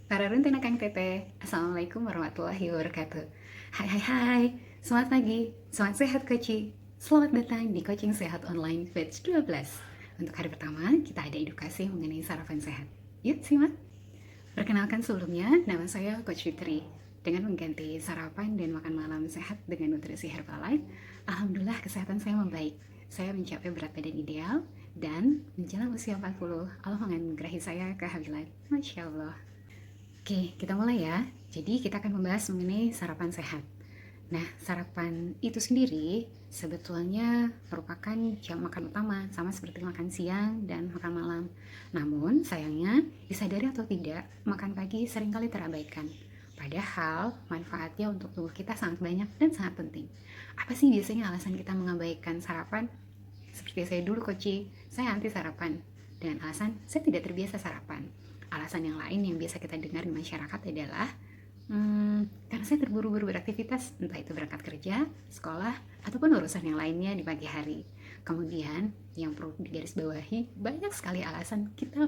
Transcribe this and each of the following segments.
Para Runtena Kang Tete, Assalamualaikum warahmatullahi wabarakatuh. Hai hai hai, selamat pagi, selamat sehat Koci. Selamat datang di Coaching Sehat Online Batch 12. Untuk hari pertama, kita ada edukasi mengenai sarapan sehat. Yuk simak. Perkenalkan sebelumnya, nama saya Coach Fitri. Dengan mengganti sarapan dan makan malam sehat dengan nutrisi Herbalife, Alhamdulillah kesehatan saya membaik. Saya mencapai berat badan ideal, dan menjelang usia 40, Allah menganugerahi saya kehamilan. Masya Allah. Oke, kita mulai ya. Jadi kita akan membahas mengenai sarapan sehat. Nah, sarapan itu sendiri sebetulnya merupakan jam makan utama, sama seperti makan siang dan makan malam. Namun, sayangnya, disadari atau tidak, makan pagi seringkali terabaikan. Padahal, manfaatnya untuk tubuh kita sangat banyak dan sangat penting. Apa sih biasanya alasan kita mengabaikan sarapan? Seperti saya dulu, Koci, saya anti sarapan. Dengan alasan, saya tidak terbiasa sarapan. Alasan yang lain yang biasa kita dengar di masyarakat adalah karena saya terburu-buru beraktivitas, entah itu berangkat kerja, sekolah, ataupun urusan yang lainnya di pagi hari. Kemudian, yang perlu digarisbawahi, banyak sekali alasan kita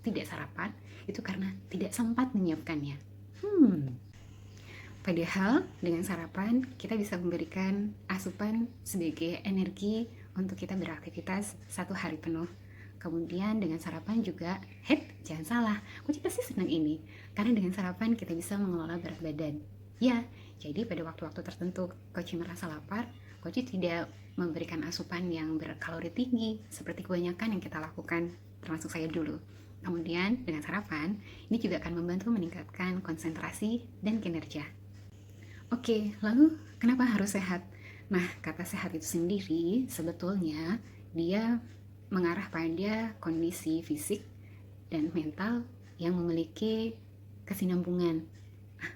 tidak sarapan, itu karena tidak sempat menyiapkannya. Padahal dengan sarapan kita bisa memberikan asupan sebagai energi untuk kita beraktivitas satu hari penuh. Kemudian dengan sarapan juga, jangan salah, Koci pasti senang ini. Karena dengan sarapan kita bisa mengelola berat badan. Ya, jadi pada waktu-waktu tertentu Koci merasa lapar, Koci tidak memberikan asupan yang berkalori tinggi seperti kebanyakan yang kita lakukan, termasuk saya dulu. Kemudian dengan sarapan, ini juga akan membantu meningkatkan konsentrasi dan kinerja. Oke, lalu kenapa harus sehat? Nah, kata sehat itu sendiri sebetulnya dia mengarah pada kondisi fisik dan mental yang memiliki kesinambungan.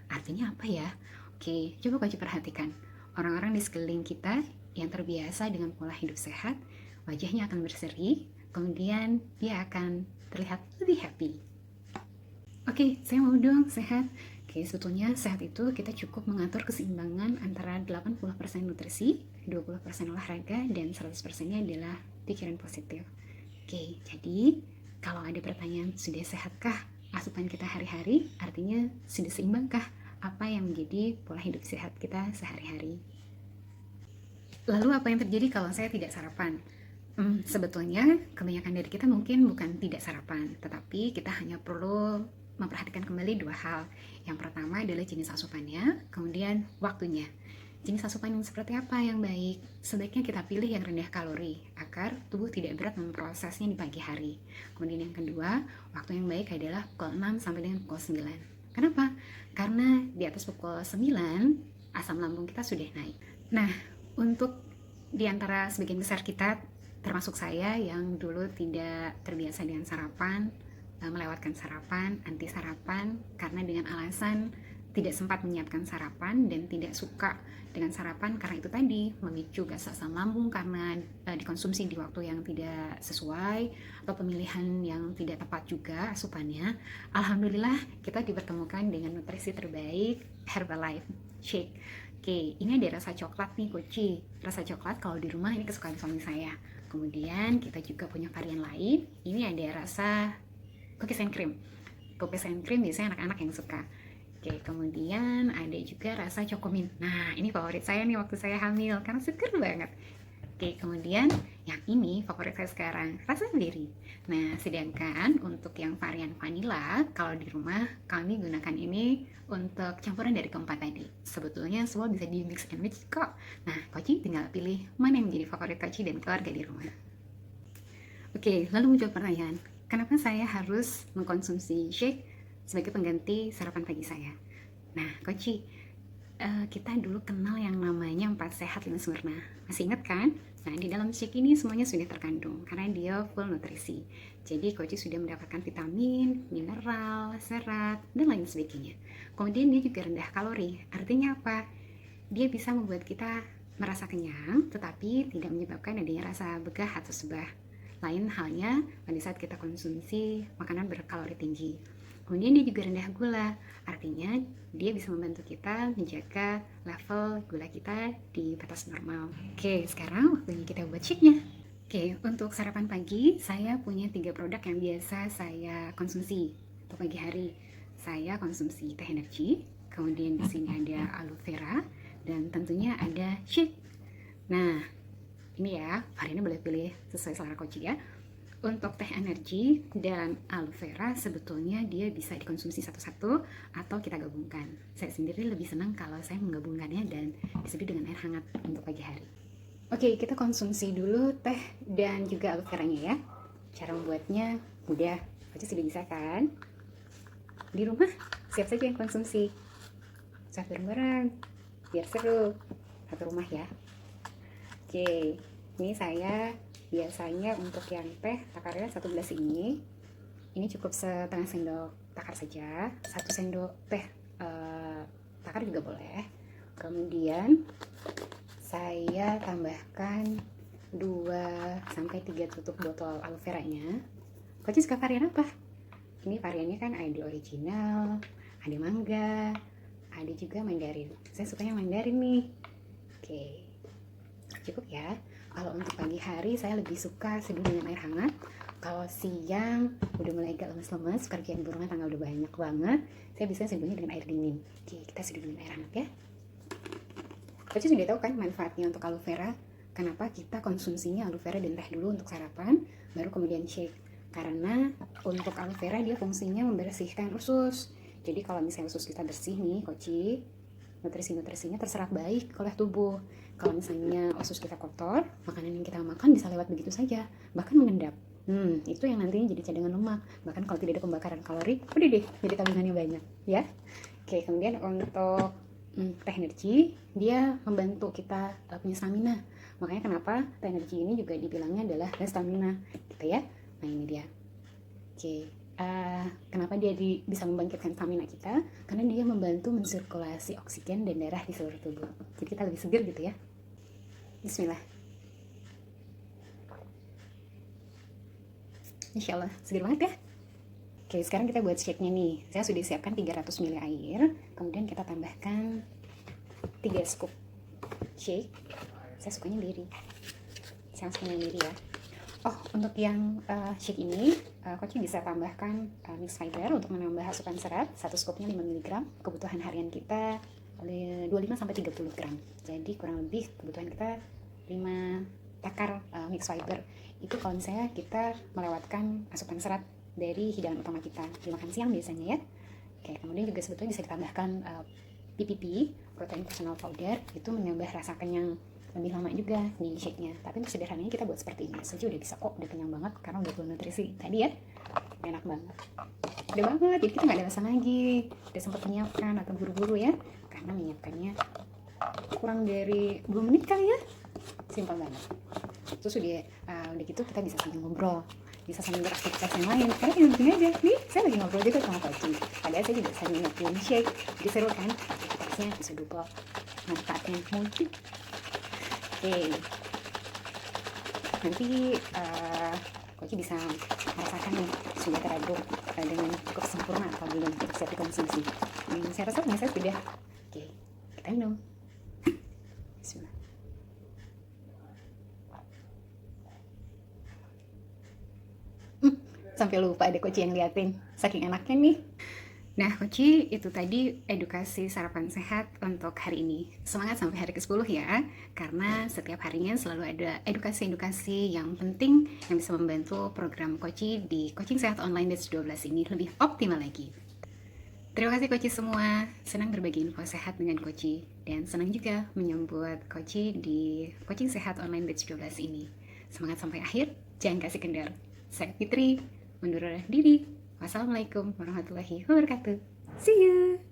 Artinya apa ya? Oke, coba kau perhatikan. Orang-orang di sekeliling kita yang terbiasa dengan pola hidup sehat, wajahnya akan berseri, kemudian dia akan terlihat lebih happy. Oke, saya mau dong sehat. Oke, sebetulnya sehat itu kita cukup mengatur keseimbangan antara 80% nutrisi, 20% olahraga, dan 100%-nya adalah pikiran positif. Oke, jadi kalau ada pertanyaan sudah sehatkah asupan kita hari-hari, artinya sudah seimbangkah apa yang menjadi pola hidup sehat kita sehari-hari. Lalu apa yang terjadi kalau saya tidak sarapan? Sebetulnya kebanyakan dari kita mungkin bukan tidak sarapan, tetapi kita hanya perlu memperhatikan kembali dua hal. Yang pertama adalah jenis asupannya, kemudian waktunya. Jenis asupan yang seperti apa yang baik? Sebaiknya kita pilih yang rendah kalori agar tubuh tidak berat memprosesnya di pagi hari. Kemudian yang kedua, waktu yang baik adalah pukul 6 sampai dengan pukul 9. Kenapa? Karena di atas pukul 9 asam lambung kita sudah naik. Nah, untuk di antara sebagian besar kita, termasuk saya yang dulu tidak terbiasa dengan sarapan, melewatkan sarapan, anti sarapan, karena dengan alasan tidak sempat menyiapkan sarapan dan tidak suka dengan sarapan karena itu tadi memicu gas asam lambung karena dikonsumsi di waktu yang tidak sesuai atau pemilihan yang tidak tepat juga asupannya. Alhamdulillah kita dipertemukan dengan nutrisi terbaik Herbalife Shake. Oke, ini ada rasa coklat nih Koci. Rasa coklat kalau di rumah ini kesukaan suami saya. Kemudian kita juga punya varian lain. Ini ada rasa cookies and cream. Cookies and cream biasanya anak-anak yang suka. Oke, kemudian ada juga rasa cokomin. Nah, ini favorit saya nih waktu saya hamil karena seger banget. Oke, kemudian yang ini favorit saya sekarang, rasa berry. Nah, sedangkan untuk yang varian vanilla, kalau di rumah kami gunakan ini untuk campuran dari keempat tadi. Sebetulnya semua bisa di mix and match kok. Nah, Koci tinggal pilih mana yang menjadi favorit Koci dan keluarga di rumah. Oke, lalu muncul pertanyaan, kenapa saya harus mengkonsumsi shake sebagai pengganti sarapan pagi saya? Nah, Koci, kita dulu kenal yang namanya 4 sehat 5 sempurna. Masih ingat kan? Nah, di dalam shake ini semuanya sudah terkandung karena dia full nutrisi. Jadi, Koci sudah mendapatkan vitamin, mineral, serat, dan lain sebagainya. Kemudian dia juga rendah kalori. Artinya apa? Dia bisa membuat kita merasa kenyang, tetapi tidak menyebabkan adanya rasa begah atau sebah. Lain halnya pada saat kita konsumsi makanan berkalori tinggi. Kemudian dia juga rendah gula, artinya dia bisa membantu kita menjaga level gula kita di batas normal. Oke, sekarang waktunya kita buat shake-nya. Oke, untuk sarapan pagi saya punya 3 produk yang biasa saya konsumsi untuk pagi hari. saya konsumsi teh energi, kemudian di sini ada aloe vera, dan tentunya ada shake. Nah, ini ya, variannya boleh pilih sesuai selera Koci ya. Untuk teh energi dan aloe vera sebetulnya dia bisa dikonsumsi satu-satu atau kita gabungkan. Saya sendiri lebih senang kalau saya menggabungkannya dan diseduh dengan air hangat untuk pagi hari. Oke, kita konsumsi dulu teh dan juga aloe veranya ya. Cara membuatnya mudah, Koci sudah bisa kan? Di rumah siap saja yang konsumsi. Satu bareng, biar seru. Satu rumah ya. Oke, ini saya biasanya untuk yang teh takarnya 1 gelas ini cukup setengah sendok takar saja, 1 sendok teh takar juga boleh. Kemudian saya tambahkan 2-3 tutup botol aloe veranya. Koci suka varian apa? Ini variannya kan ada original, ada mangga, ada juga mandarin. Saya sukanya mandarin nih. Oke, cukup ya. Kalau untuk pagi hari saya lebih suka seduh dengan air hangat. Kalau siang udah mulai agak lemes-lemes, kerjaan di rumah tanggal udah banyak banget, saya biasanya seduhnya dengan air dingin. Oke, kita seduh dengan air hangat ya. Koci sudah tahu kan manfaatnya untuk aloe vera. Kenapa kita konsumsinya aloe vera dan teh dulu untuk sarapan, baru kemudian shake. Karena untuk aloe vera dia fungsinya membersihkan usus. Jadi kalau misalnya usus kita bersih nih, Koci, nutrisi-nutrisinya terserap baik oleh tubuh. Kalau misalnya usus kita kotor, makanan yang kita makan bisa lewat begitu saja, bahkan mengendap. Itu yang nantinya jadi cadangan lemak. Bahkan kalau tidak ada pembakaran kalori, udah deh, jadi tabungannya banyak, ya. Oke, kemudian untuk teh energi, dia membantu kita punya stamina. Makanya kenapa teh energi ini juga dibilangnya adalah stamina, gitu ya. Nah ini dia. Oke. Kenapa dia bisa membangkitkan stamina kita? Karena dia membantu mensirkulasi oksigen dan darah di seluruh tubuh. Jadi kita lebih segar gitu ya. Bismillah. Insya Allah, segar banget ya. Oke, sekarang kita buat shake-nya nih. Saya sudah siapkan 300 ml air. Kemudian kita tambahkan 3 scoop shake. Saya sukanya diri. Saya sukanya diri ya. Oh, untuk yang shake ini, Koci bisa tambahkan mix fiber untuk menambah asupan serat. 1 scoopnya 5 mg. Kebutuhan harian kita 25-30 gram. Jadi kurang lebih kebutuhan kita 5 takar mix fiber. Itu kalau misalnya kita melewatkan asupan serat dari hidangan utama kita di makan siang biasanya ya. Oke, kemudian juga sebetulnya bisa ditambahkan PPP, protein personal powder, itu menambah rasa kenyang lebih lama juga di shake-nya. Tapi untuk sederhananya kita buat seperti ini saja udah bisa kok, udah kenyang banget karena udah full nutrisi tadi ya. Enak banget, udah banget, jadi kita nggak ada alasan lagi udah sempat menyiapkan atau buru-buru ya, karena menyiapkannya kurang dari 2 menit kali ya. Simpel banget. Terus udah gitu kita bisa sambil ngobrol, bisa sambil beraktivitas yang lain. Karena yang penting aja nih, saya lagi ngobrol juga sama Koci, padahal saya juga sambil nyobain shake. Jadi seru kan, aktivitasnya bisa double, manfaatnya multi. Oke, nanti Koci bisa merasakan nih sudah teraduk dengan cukup sempurna atau belum siap dikonsumsi. Saya rasa saya sudah. Oke, kita minum. Bismillah. Sampai lupa ada Koci yang liatin, saking enaknya nih. Nah, Koci, itu tadi edukasi sarapan sehat untuk hari ini. Semangat sampai hari ke-10 ya, karena setiap harinya selalu ada edukasi-edukasi yang penting yang bisa membantu program Koci di Coaching Sehat Online Batch 12 ini lebih optimal lagi. Terima kasih Koci semua, senang berbagi info sehat dengan Koci, dan senang juga menyambut Koci di Coaching Sehat Online Batch 12 ini. Semangat sampai akhir, jangan kasih kendor. Saya Fitri, undur diri. Wassalamualaikum warahmatullahi wabarakatuh. See you.